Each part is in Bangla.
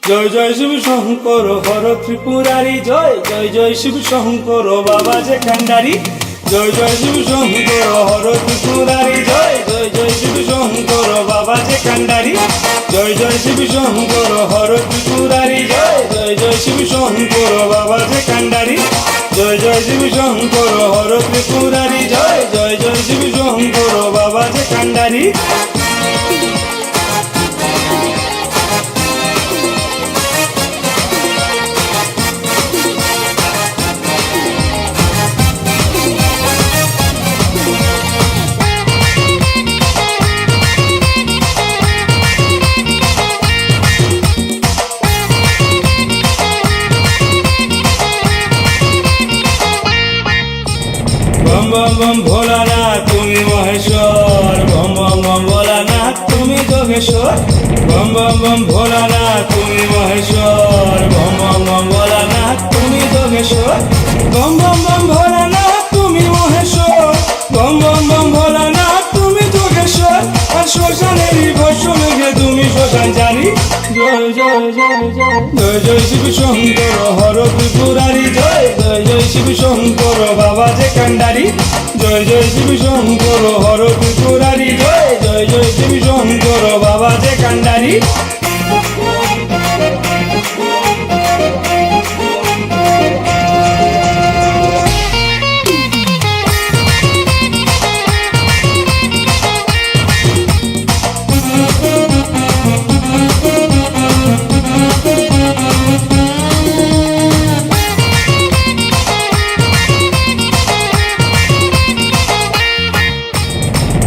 জয় জয় শিব শঙ্কর হর ত্রিপুরারি, জয় জয় জয় শিব শঙ্কর বাবা যে কান্ডারি। জয় জয় শিব শঙ্কর হর ত্রিপুরারি, জয় জয় জয় শিব শঙ্কর বাবা যে কান্ডারি। জয় জয় শিব শঙ্কর হর ত্রিপুরারি, জয় জয় জয় শিব শঙ্কর বাবা যে কান্ডারি। জয় জয় শিব শঙ্কর হর ত্রিপুরারি, জয় জয় জয় শিব শঙ্কর বাবা যে কান্ডারি। বম বম বম ভোলানাথ তুমি মহেশ্বর, বম বম বম ভোলানাথ তুমি যোগেশ্বর। বম বম বম ভোলানাথ তুমি মহেশ্বর, বম বম বম ভোলানাথ তুমি যোগেশ্বর। বম বম বম ভোলানাথ তুমি মহেশ্বর, বম বম বম ভোলানাথ তুমি যোগেশ্বর। আর শ্মশানেরই ভস্য মেঘে তুমি শ্মশান জানি। জয় জয় জয় জয় জয় জয় শিব শঙ্কর হর ত্রিপুরারি, জয় জয় জয় শিব শঙ্কর বাবা যে কান্ডারি। জয় জয় শিব শঙ্কর হর ত্রিপুরারি, জয় জয় জয় শিব শঙ্কর বাবা যে কান্ডারি।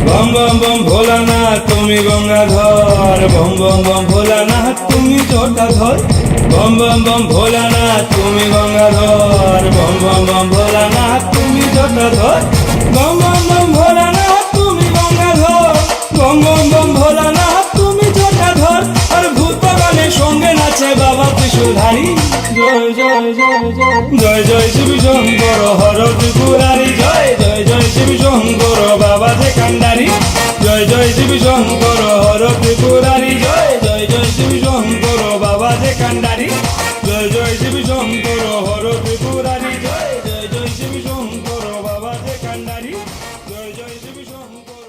বম বম বম ভোলানাথ তুমি গঙ্গাধর, বম বম বম ভোলানাথ তুমি জটাধর। বম বম বম ভোলানাথ তুমি গঙ্গাধর, বম বম বম ভোলানাথ তুমি জটাধর। বম বম বম ভোলানাথ তুমি গঙ্গাধর, বম বম বম ভোলানাথ তুমি জটাধর। আর ভূতগণের সঙ্গে নাচে বাবা ত্রিশূলধারী। জয় জয় জয় জয় জয় জয় শিব শঙ্কর হর ত্রিপুরারি, জয় জয় জয় শিব শঙ্কর বাবা যে কান্ডারি। জয় জয় শিব শঙ্কর